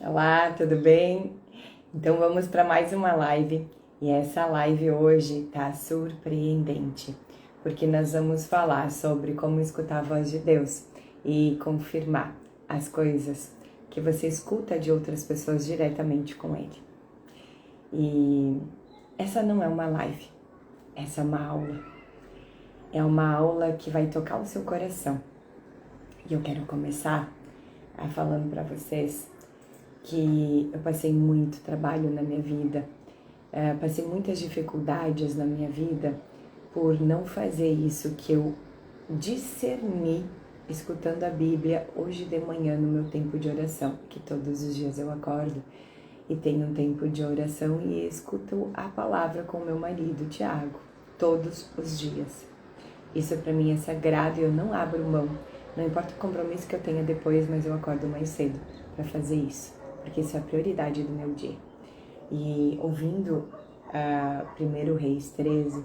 Olá, tudo bem? Então vamos para mais uma live e essa live hoje tá surpreendente, porque nós vamos falar sobre como escutar a voz de Deus e confirmar as coisas que você escuta de outras pessoas diretamente com Ele. E essa não é uma live, essa é uma aula. É uma aula que vai tocar o seu coração. E eu quero começar falando para vocês que eu passei muito trabalho na minha vida, passei muitas dificuldades na minha vida por não fazer isso que eu discerni escutando a Bíblia hoje de manhã no meu tempo de oração, que todos os dias eu acordo e tenho um tempo de oração e escuto a palavra com meu marido, Tiago, todos os dias. Isso para mim é sagrado e eu não abro mão. Não importa o compromisso que eu tenha depois, mas eu acordo mais cedo para fazer isso, porque isso é a prioridade do meu dia. E ouvindo a 1 Reis 13,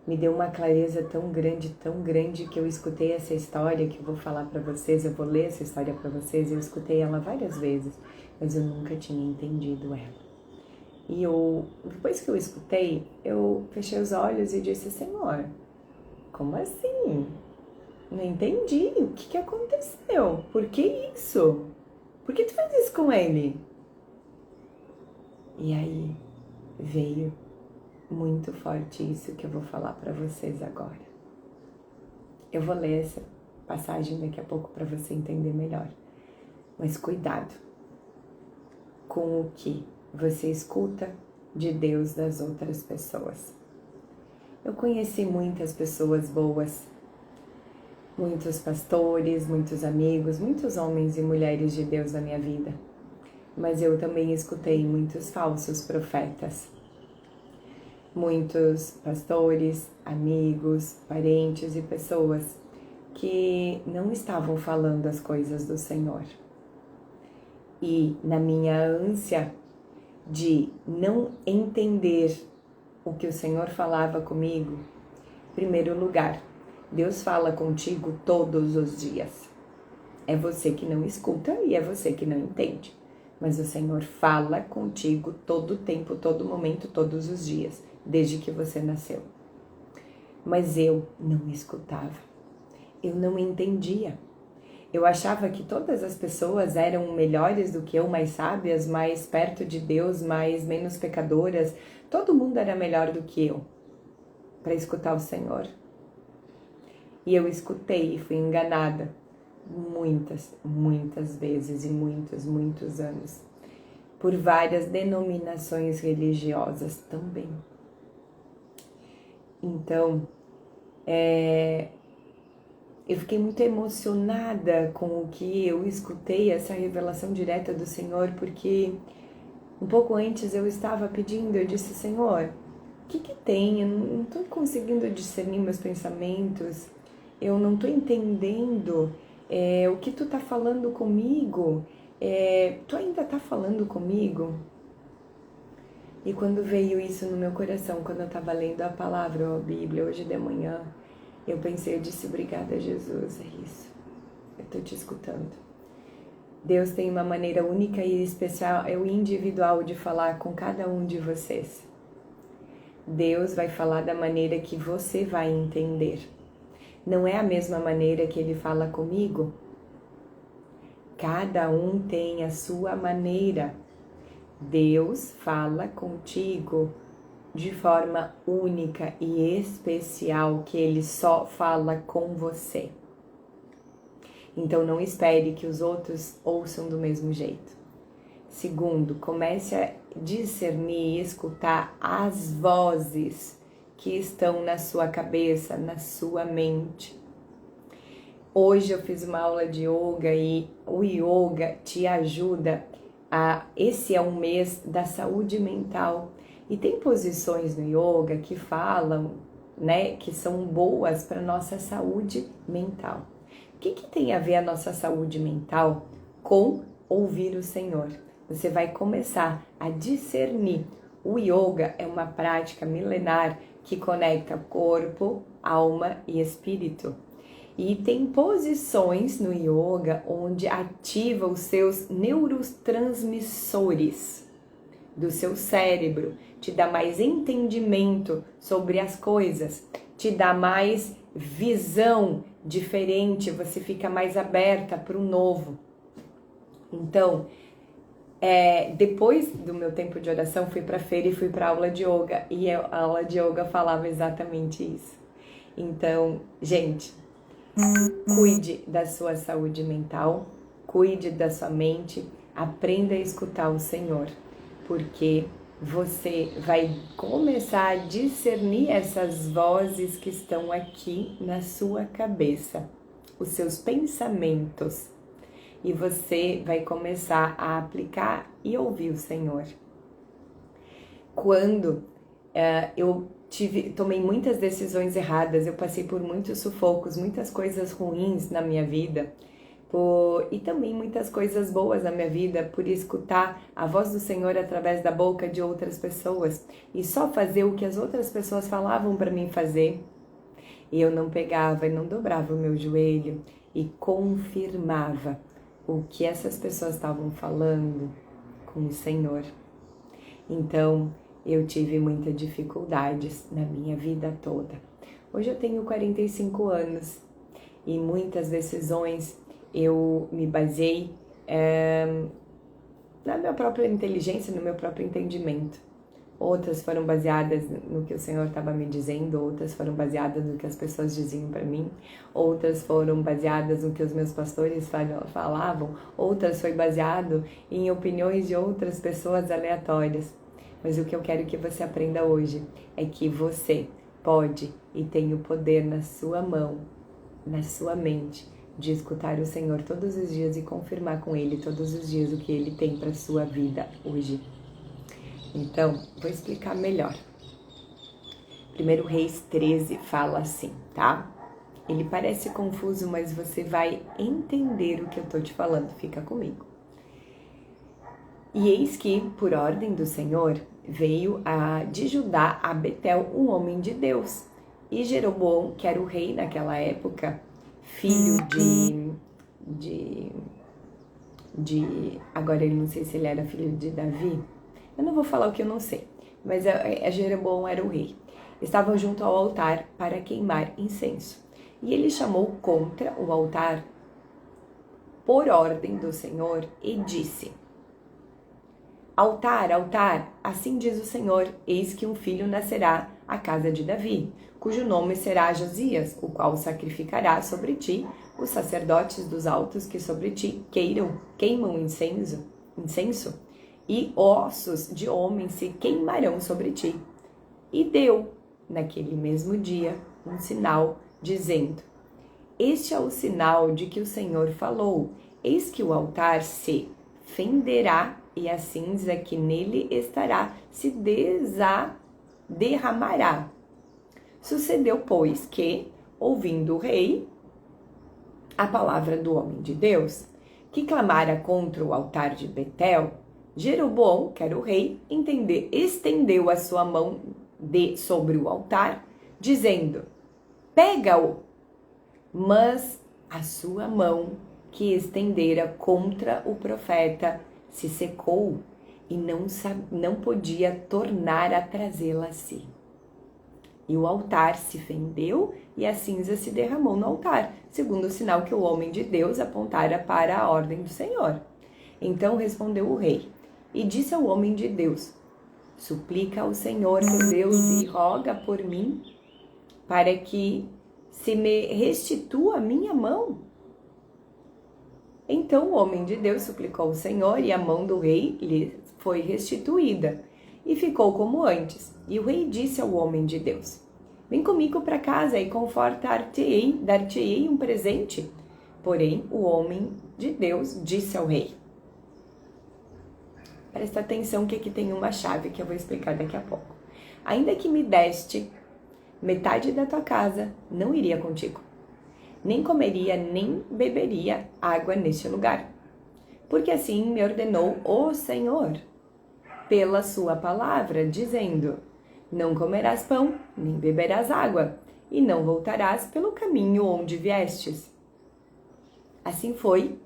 me deu uma clareza tão grande, que eu escutei essa história que eu vou falar para vocês, eu vou ler essa história para vocês, eu escutei ela várias vezes, mas eu nunca tinha entendido ela. E depois que eu escutei, eu fechei os olhos e disse: Senhor, como assim? Não entendi. O que aconteceu? Por que isso? Por que tu fez isso com ele? E aí veio muito forte isso que eu vou falar para vocês agora. Eu vou ler essa passagem daqui a pouco para você entender melhor. Mas cuidado com o que você escuta de Deus das outras pessoas. Eu conheci muitas pessoas boas, muitos pastores, muitos amigos, muitos homens e mulheres de Deus na minha vida. Mas eu também escutei muitos falsos profetas. Muitos pastores, amigos, parentes e pessoas que não estavam falando as coisas do Senhor. E na minha ânsia de não entender o que o Senhor falava comigo, em primeiro lugar, Deus fala contigo todos os dias. É você que não escuta e é você que não entende. Mas o Senhor fala contigo todo o tempo, todo momento, todos os dias, desde que você nasceu. Mas eu não escutava. Eu não entendia. Eu achava que todas as pessoas eram melhores do que eu, mais sábias, mais perto de Deus, menos pecadoras. Todo mundo era melhor do que eu para escutar o Senhor. E eu escutei e fui enganada muitas vezes e muitos anos por várias denominações religiosas também. Então, eu fiquei muito emocionada com o que eu escutei, essa revelação direta do Senhor, porque um pouco antes eu estava pedindo, eu disse: Senhor, o que tem? Eu não estou conseguindo discernir meus pensamentos, eu não estou entendendo o que tu está falando comigo, tu ainda está falando comigo? E quando veio isso no meu coração, quando eu estava lendo a palavra, a Bíblia, hoje de manhã, eu pensei, eu disse: obrigada, Jesus, é isso, eu estou te escutando. Deus tem uma maneira única e especial, individual de falar com cada um de vocês. Deus vai falar da maneira que você vai entender. Não é a mesma maneira que Ele fala comigo. Cada um tem a sua maneira. Deus fala contigo de forma única e especial, que Ele só fala com você. Então não espere que os outros ouçam do mesmo jeito. Segundo, comece a discernir e escutar as vozes que estão na sua cabeça, na sua mente. Hoje eu fiz uma aula de yoga e o yoga te ajuda esse é um mês da saúde mental. E tem posições no yoga que falam, que são boas para nossa saúde mental. O que tem a ver a nossa saúde mental com ouvir o Senhor? Você vai começar a discernir. O yoga é uma prática milenar que conecta corpo, alma e espírito. E tem posições no yoga onde ativa os seus neurotransmissores do seu cérebro, te dá mais entendimento sobre as coisas, te dá mais visão diferente, você fica mais aberta para o novo. Então, depois do meu tempo de oração, fui para a feira e fui para a aula de yoga, e a aula de yoga falava exatamente isso. Então, gente, cuide da sua saúde mental, cuide da sua mente, aprenda a escutar o Senhor, porque você vai começar a discernir essas vozes que estão aqui na sua cabeça, os seus pensamentos, e você vai começar a aplicar e ouvir o Senhor. Quando eu tomei muitas decisões erradas, eu passei por muitos sufocos, muitas coisas ruins na minha vida, e também muitas coisas boas na minha vida, por escutar a voz do Senhor através da boca de outras pessoas e só fazer o que as outras pessoas falavam para mim fazer. E eu não pegava e não dobrava o meu joelho e confirmava o que essas pessoas estavam falando com o Senhor. Então, eu tive muitas dificuldades na minha vida toda. Hoje eu tenho 45 anos e muitas decisões eu me baseei na minha própria inteligência, no meu próprio entendimento. Outras foram baseadas no que o Senhor estava me dizendo, outras foram baseadas no que as pessoas diziam para mim, outras foram baseadas no que os meus pastores falavam, outras foi baseado em opiniões de outras pessoas aleatórias. Mas o que eu quero que você aprenda hoje é que você pode e tem o poder na sua mão, na sua mente, de escutar o Senhor todos os dias e confirmar com Ele todos os dias o que Ele tem para a sua vida hoje. Então, vou explicar melhor. 1 Reis 13 fala assim, tá? Ele parece confuso, mas você vai entender o que eu tô te falando. Fica comigo. E eis que, por ordem do Senhor, veio de Judá a Betel um homem de Deus. E Jeroboão, que era o rei naquela época, filho agora eu não sei se ele era filho de Davi, eu não vou falar o que eu não sei, mas Jeroboão era o rei. Estavam junto ao altar para queimar incenso. E ele chamou contra o altar por ordem do Senhor e disse: Altar, altar, assim diz o Senhor, eis que um filho nascerá à casa de Davi, cujo nome será Josias, o qual sacrificará sobre ti os sacerdotes dos altos que sobre ti queimam incenso, e ossos de homens se queimarão sobre ti. E deu, naquele mesmo dia, um sinal, dizendo: Este é o sinal de que o Senhor falou, eis que o altar se fenderá e a cinza que nele estará se derramará. Sucedeu, pois, que, ouvindo o rei a palavra do homem de Deus, que clamara contra o altar de Betel, Jeroboão, que era o rei, estendeu a sua mão sobre o altar, dizendo: Pega-o! Mas a sua mão que estendera contra o profeta se secou e não podia tornar a trazê-la a si. E o altar se fendeu e a cinza se derramou no altar, segundo o sinal que o homem de Deus apontara para a ordem do Senhor. Então respondeu o rei e disse ao homem de Deus: Suplica ao Senhor teu Deus e roga por mim, para que se me restitua a minha mão. Então o homem de Deus suplicou ao Senhor e a mão do rei lhe foi restituída e ficou como antes. E o rei disse ao homem de Deus: Vem comigo para casa e dar-te-ei um presente. Porém o homem de Deus disse ao rei: Presta atenção que aqui tem uma chave que eu vou explicar daqui a pouco. Ainda que me deste metade da tua casa, não iria contigo. Nem comeria, nem beberia água neste lugar. Porque assim me ordenou o Senhor, pela sua palavra, dizendo: Não comerás pão, nem beberás água, e não voltarás pelo caminho onde viestes. Assim foi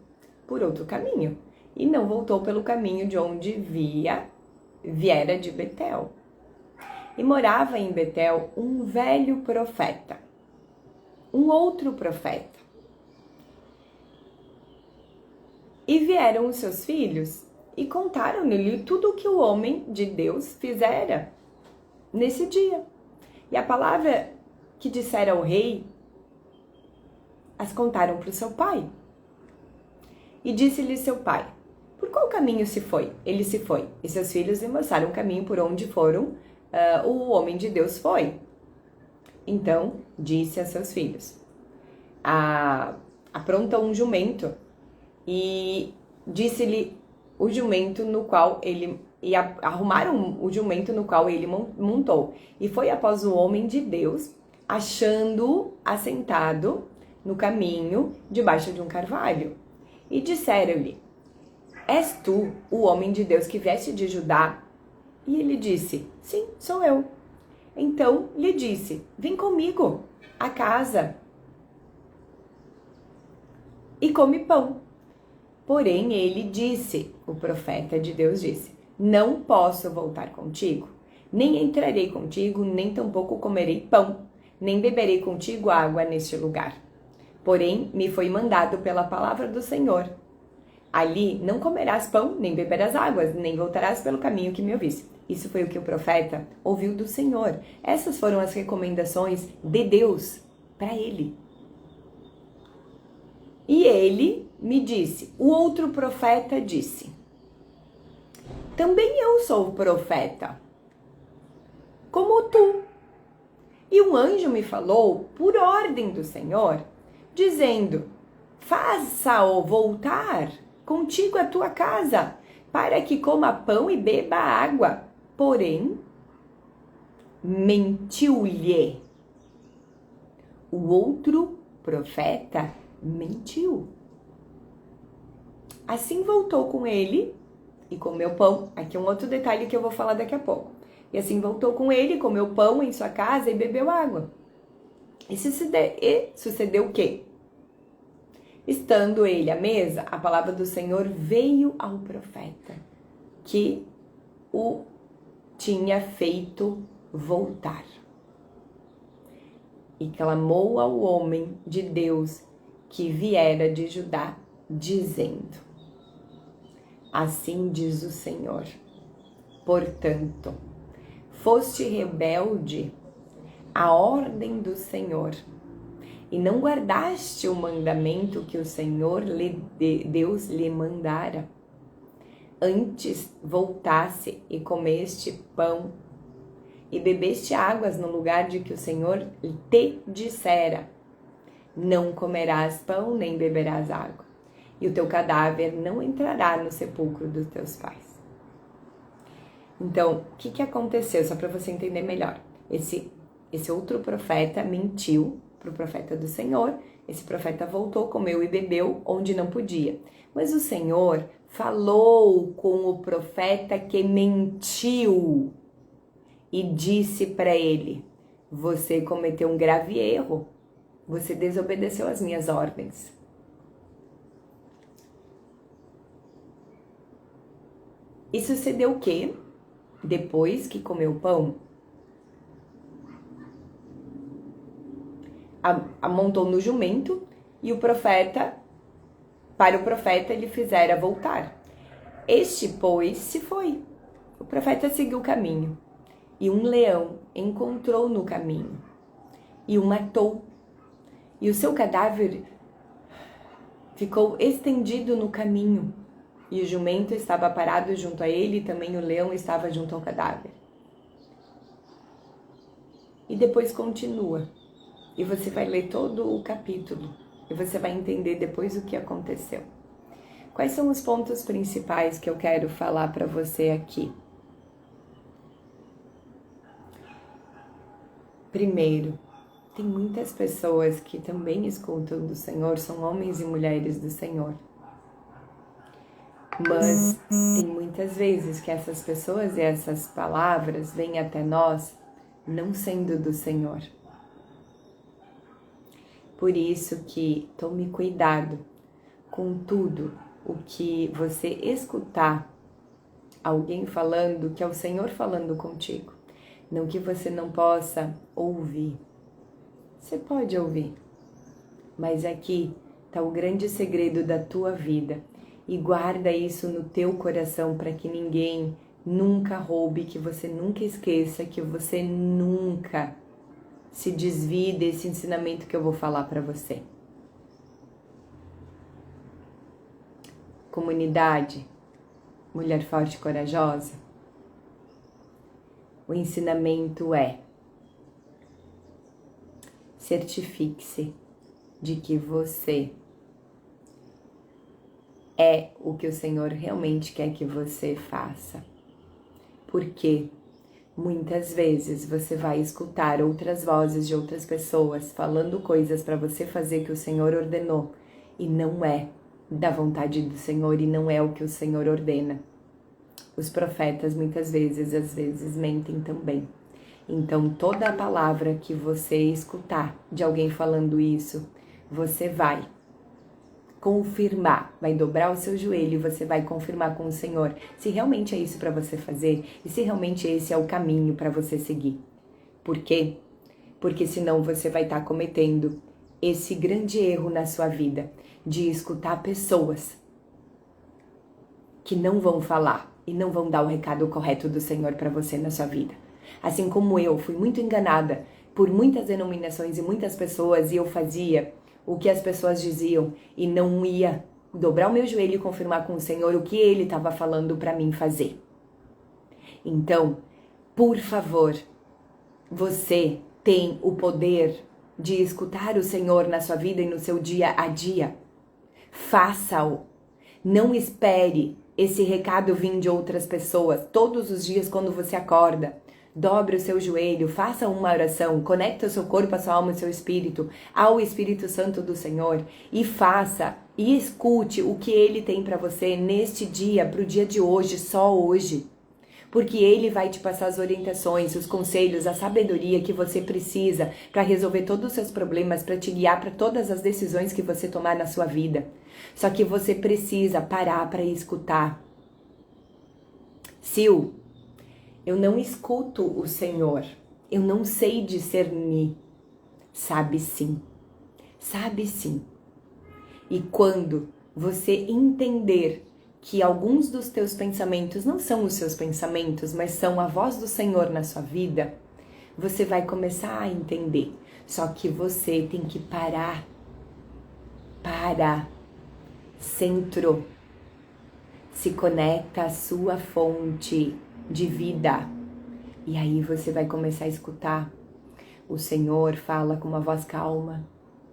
por outro caminho, e não voltou pelo caminho de onde viera de Betel. E morava em Betel um velho profeta, um outro profeta. E vieram os seus filhos e contaram-lhe tudo o que o homem de Deus fizera nesse dia. E a palavra que dissera ao rei, as contaram para o seu pai. E disse-lhe seu pai, por qual caminho se foi? Ele se foi. E seus filhos lhe mostraram o caminho por onde o homem de Deus foi. Então disse a seus filhos, apronta um jumento, e disse-lhe o jumento no qual ele... E arrumaram o jumento no qual ele montou. E foi após o homem de Deus, achando-o assentado no caminho, debaixo de um carvalho. E disseram-lhe, és tu o homem de Deus que vieste de Judá? E ele disse, sim, sou eu. Então lhe disse, vem comigo à casa e come pão. Porém ele disse, o profeta de Deus disse, não posso voltar contigo, nem entrarei contigo, nem tampouco comerei pão, nem beberei contigo água neste lugar. Porém me foi mandado pela palavra do Senhor, ali não comerás pão, nem beberás águas, nem voltarás pelo caminho que me ouviste. Isso foi o que o profeta ouviu do Senhor. Essas foram as recomendações de Deus para ele. E ele me disse, o outro profeta disse, também eu sou profeta, como tu. E um anjo me falou, por ordem do Senhor, dizendo, faça-o voltar contigo à tua casa, para que coma pão e beba água. Porém, mentiu-lhe. O outro profeta mentiu. Assim voltou com ele e comeu pão. Aqui um outro detalhe que eu vou falar daqui a pouco. E assim voltou com ele, comeu pão em sua casa e bebeu água. E sucedeu o quê? Estando ele à mesa, a palavra do Senhor veio ao profeta, que o tinha feito voltar. E clamou ao homem de Deus que viera de Judá, dizendo, assim diz o Senhor, portanto, foste rebelde à ordem do Senhor, e não guardaste o mandamento que o Senhor Deus lhe mandara. Antes voltasse e comeste pão, e bebeste águas no lugar de que o Senhor te dissera, não comerás pão nem beberás água, e o teu cadáver não entrará no sepulcro dos teus pais. Então, o que aconteceu? Só para você entender melhor. Esse outro profeta mentiu para o profeta do Senhor. Esse profeta voltou, comeu e bebeu onde não podia. Mas o Senhor falou com o profeta que mentiu e disse para ele, você cometeu um grave erro, você desobedeceu às minhas ordens. E sucedeu o quê? Depois que comeu o pão, montou no jumento e para o profeta ele fizera voltar. Este, pois, se foi. O profeta seguiu o caminho e um leão encontrou no caminho e o matou. E o seu cadáver ficou estendido no caminho. E o jumento estava parado junto a ele, e também o leão estava junto ao cadáver. E depois continua. E você vai ler todo o capítulo. E você vai entender depois o que aconteceu. Quais são os pontos principais que eu quero falar para você aqui? Primeiro, tem muitas pessoas que também escutam do Senhor, são homens e mulheres do Senhor. Mas tem muitas vezes que essas pessoas e essas palavras vêm até nós não sendo do Senhor. Por isso que tome cuidado com tudo o que você escutar alguém falando, que é o Senhor falando contigo. Não que você não possa ouvir. Você pode ouvir, mas aqui está o grande segredo da tua vida. E guarda isso no teu coração para que ninguém nunca roube, que você nunca esqueça, que você nunca se desvie desse ensinamento que eu vou falar para você. Comunidade, mulher forte e corajosa, o ensinamento é: certifique-se de que você é o que o Senhor realmente quer que você faça. Porque muitas vezes você vai escutar outras vozes de outras pessoas falando coisas para você fazer que o Senhor ordenou e não é da vontade do Senhor e não é o que o Senhor ordena. Os profetas muitas vezes, às vezes, mentem também. Então, toda a palavra que você escutar de alguém falando isso, você vai confirmar, vai dobrar o seu joelho e você vai confirmar com o Senhor se realmente é isso para você fazer e se realmente esse é o caminho para você seguir. Por quê? Porque senão você vai estar cometendo esse grande erro na sua vida de escutar pessoas que não vão falar e não vão dar o recado correto do Senhor para você na sua vida. Assim como eu fui muito enganada por muitas denominações e muitas pessoas e eu fazia o que as pessoas diziam e não ia dobrar o meu joelho e confirmar com o Senhor o que Ele estava falando para mim fazer. Então, por favor, você tem o poder de escutar o Senhor na sua vida e no seu dia a dia. Faça-o. Não espere esse recado vir de outras pessoas. Todos os dias quando você acorda, dobre o seu joelho, faça uma oração, conecte o seu corpo, a sua alma e o seu espírito ao Espírito Santo do Senhor e faça e escute o que Ele tem para você neste dia, para o dia de hoje, só hoje. Porque Ele vai te passar as orientações, os conselhos, a sabedoria que você precisa para resolver todos os seus problemas, para te guiar para todas as decisões que você tomar na sua vida. Só que você precisa parar para escutar. Sil, eu não escuto o Senhor, eu não sei discernir. Sabe sim, sabe sim. E quando você entender que alguns dos teus pensamentos não são os seus pensamentos, mas são a voz do Senhor na sua vida, você vai começar a entender. Só que você tem que parar. Centro. Se conecta à sua fonte de vida. E aí você vai começar a escutar. O Senhor fala com uma voz calma,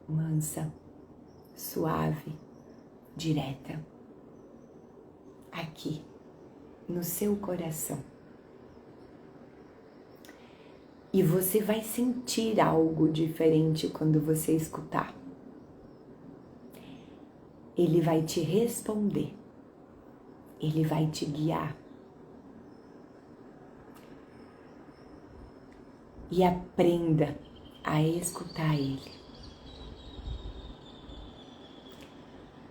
mansa, suave, direta. Aqui, no seu coração. E você vai sentir algo diferente quando você escutar. Ele vai te responder. Ele vai te guiar. E aprenda a escutar Ele.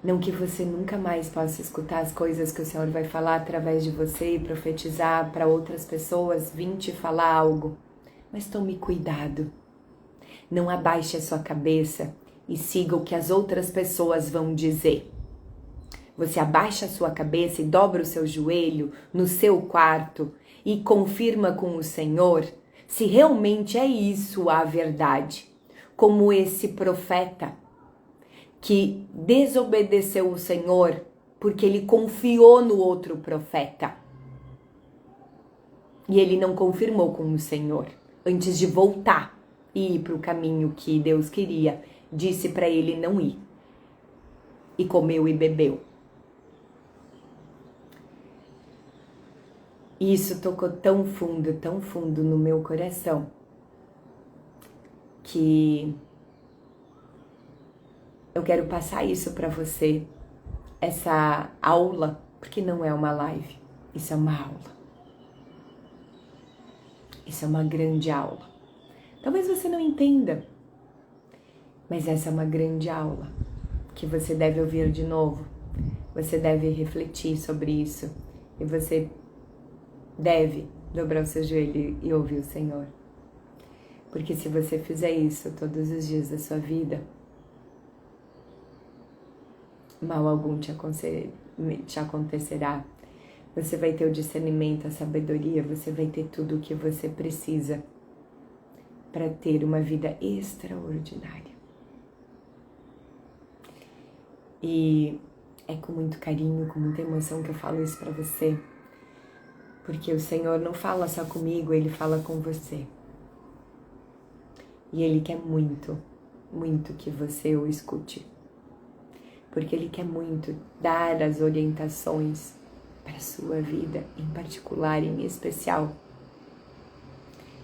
Não que você nunca mais possa escutar as coisas que o Senhor vai falar através de você e profetizar para outras pessoas, vir te falar algo. Mas tome cuidado. Não abaixe a sua cabeça e siga o que as outras pessoas vão dizer. Você abaixa a sua cabeça e dobra o seu joelho no seu quarto e confirma com o Senhor se realmente é isso a verdade. Como esse profeta que desobedeceu o Senhor porque ele confiou no outro profeta. E ele não confirmou com o Senhor. Antes de voltar e ir para o caminho que Deus queria, disse para ele não ir. E comeu e bebeu. E isso tocou tão fundo no meu coração, que eu quero passar isso para você, essa aula, porque não é uma live, isso é uma aula. Isso é uma grande aula. Talvez você não entenda. Mas essa é uma grande aula que você deve ouvir de novo. Você deve refletir sobre isso e você deve dobrar o seu joelho e ouvir o Senhor. Porque se você fizer isso todos os dias da sua vida, mal algum te acontecerá. Você vai ter o discernimento, a sabedoria, você vai ter tudo o que você precisa para ter uma vida extraordinária. E é com muito carinho, com muita emoção que eu falo isso para você, porque o Senhor não fala só comigo, Ele fala com você. E Ele quer muito, muito que você o escute, porque Ele quer muito dar as orientações para a sua vida, em particular, em especial.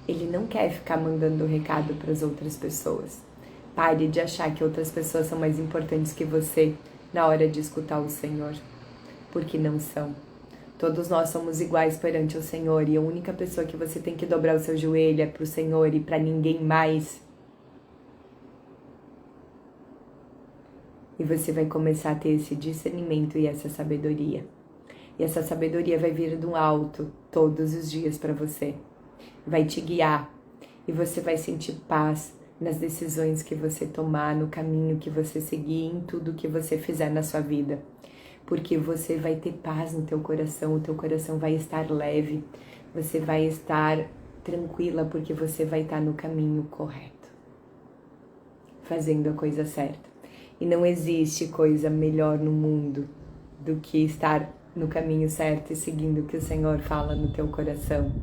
Ele não quer ficar mandando recado para as outras pessoas. Pare de achar que outras pessoas são mais importantes que você na hora de escutar o Senhor, porque não são. Todos nós somos iguais perante o Senhor e a única pessoa que você tem que dobrar o seu joelho é para o Senhor e para ninguém mais. E você vai começar a ter esse discernimento e essa sabedoria. E essa sabedoria vai vir do alto todos os dias para você. Vai te guiar e você vai sentir paz nas decisões que você tomar, no caminho que você seguir, em tudo que você fizer na sua vida. Porque você vai ter paz no teu coração, o teu coração vai estar leve, você vai estar tranquila porque você vai estar no caminho correto, fazendo a coisa certa. E não existe coisa melhor no mundo do que estar no caminho certo e seguindo o que o Senhor fala no teu coração.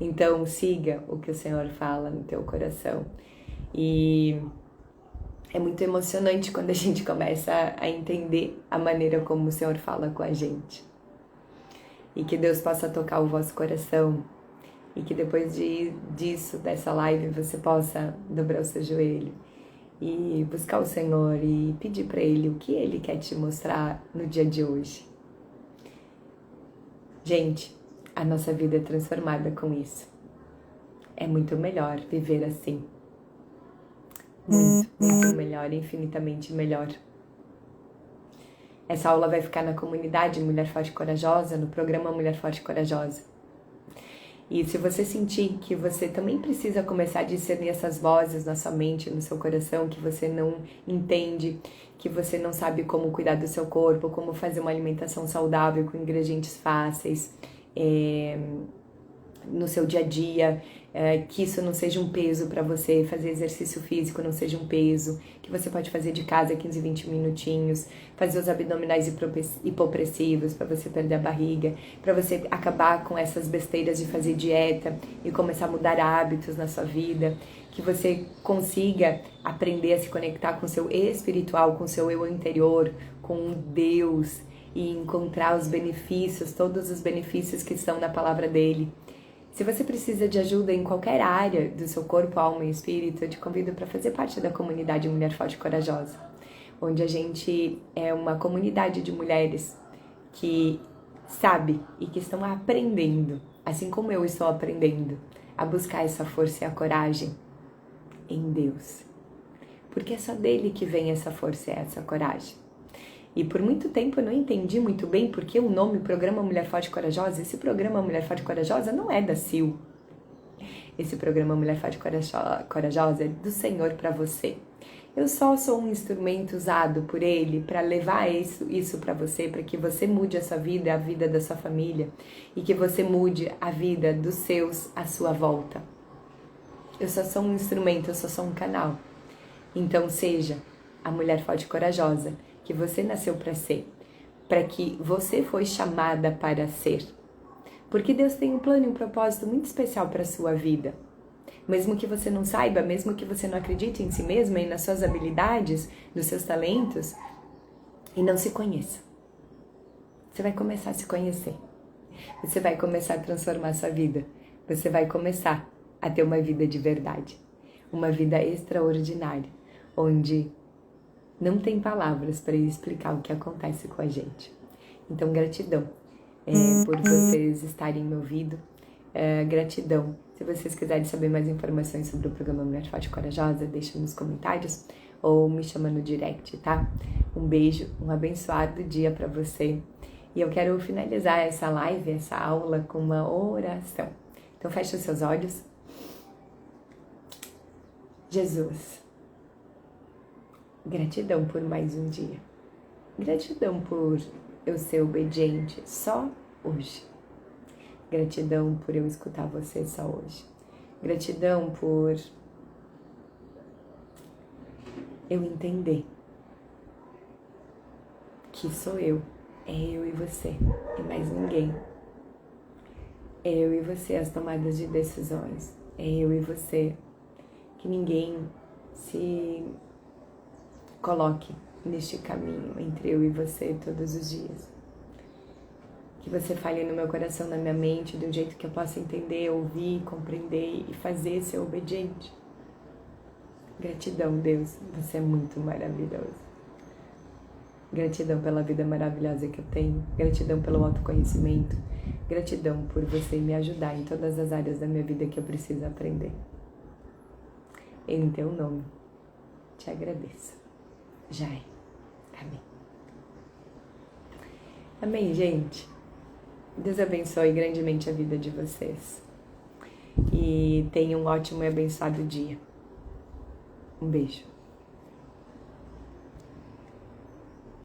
Então, siga o que o Senhor fala no teu coração. E é muito emocionante quando a gente começa a entender a maneira como o Senhor fala com a gente. E que Deus possa tocar o vosso coração. E que depois disso, dessa live, você possa dobrar o seu joelho e buscar o Senhor e pedir para Ele o que Ele quer te mostrar no dia de hoje. Gente, a nossa vida é transformada com isso. É muito melhor viver assim. Muito, muito melhor, infinitamente melhor. Essa aula vai ficar na comunidade Mulher Forte e Corajosa, no programa Mulher Forte e Corajosa. E se você sentir que você também precisa começar a discernir essas vozes na sua mente, no seu coração, que você não entende, que você não sabe como cuidar do seu corpo, como fazer uma alimentação saudável com ingredientes fáceis, no seu dia a dia, que isso não seja um peso para você, fazer exercício físico não seja um peso, que você pode fazer de casa 15, 20 minutinhos, fazer os abdominais hipopressivos para você perder a barriga, para você acabar com essas besteiras de fazer dieta e começar a mudar hábitos na sua vida, que você consiga aprender a se conectar com o seu espiritual, com o seu eu interior, com Deus e encontrar os benefícios, todos os benefícios que estão na palavra dele. Se você precisa de ajuda em qualquer área do seu corpo, alma e espírito, eu te convido para fazer parte da comunidade Mulher Forte e Corajosa, onde a gente é uma comunidade de mulheres que sabe e que estão aprendendo, assim como eu estou aprendendo, a buscar essa força e a coragem em Deus. Porque é só dele que vem essa força e essa coragem. E por muito tempo eu não entendi muito bem porque o nome Programa Mulher Forte e Corajosa, esse programa Mulher Forte e Corajosa não é da Sil. Esse programa Mulher Forte e Corajosa é do Senhor para você. Eu só sou um instrumento usado por Ele para levar isso para você, para que você mude a sua vida, a vida da sua família, e que você mude a vida dos seus à sua volta. Eu só sou um instrumento, eu só sou um canal. Então seja a mulher forte e corajosa que você nasceu para ser, para que você foi chamada para ser. Porque Deus tem um plano e um propósito muito especial para a sua vida. Mesmo que você não saiba, mesmo que você não acredite em si mesma e nas suas habilidades, nos seus talentos, e não se conheça. Você vai começar a se conhecer. Você vai começar a transformar a sua vida. Você vai começar a ter uma vida de verdade. Uma vida extraordinária, onde não tem palavras para explicar o que acontece com a gente. Então, gratidão por vocês estarem me ouvindo. Gratidão Se vocês quiserem saber mais informações sobre o programa Mulher Forte e Corajosa, deixa nos comentários ou me chama no direct, tá? Um beijo, um abençoado dia para você. E eu quero finalizar essa live, essa aula, com uma oração. Então fecha os seus olhos. Jesus, gratidão por mais um dia. Gratidão por eu ser obediente só hoje. Gratidão por eu escutar você só hoje. Gratidão por eu entender que sou eu, é eu e você, e mais ninguém. É eu e você as tomadas de decisões, é eu e você, que ninguém se coloque neste caminho entre eu e você todos os dias. Que você fale no meu coração, na minha mente, de um jeito que eu possa entender, ouvir, compreender e fazer ser obediente. Gratidão, Deus, você é muito maravilhoso. Gratidão pela vida maravilhosa que eu tenho. Gratidão pelo autoconhecimento. Gratidão por você me ajudar em todas as áreas da minha vida que eu preciso aprender. Em teu nome, te agradeço. Já é. Amém. Amém, gente. Deus abençoe grandemente a vida de vocês. E tenham um ótimo e abençoado dia. Um beijo.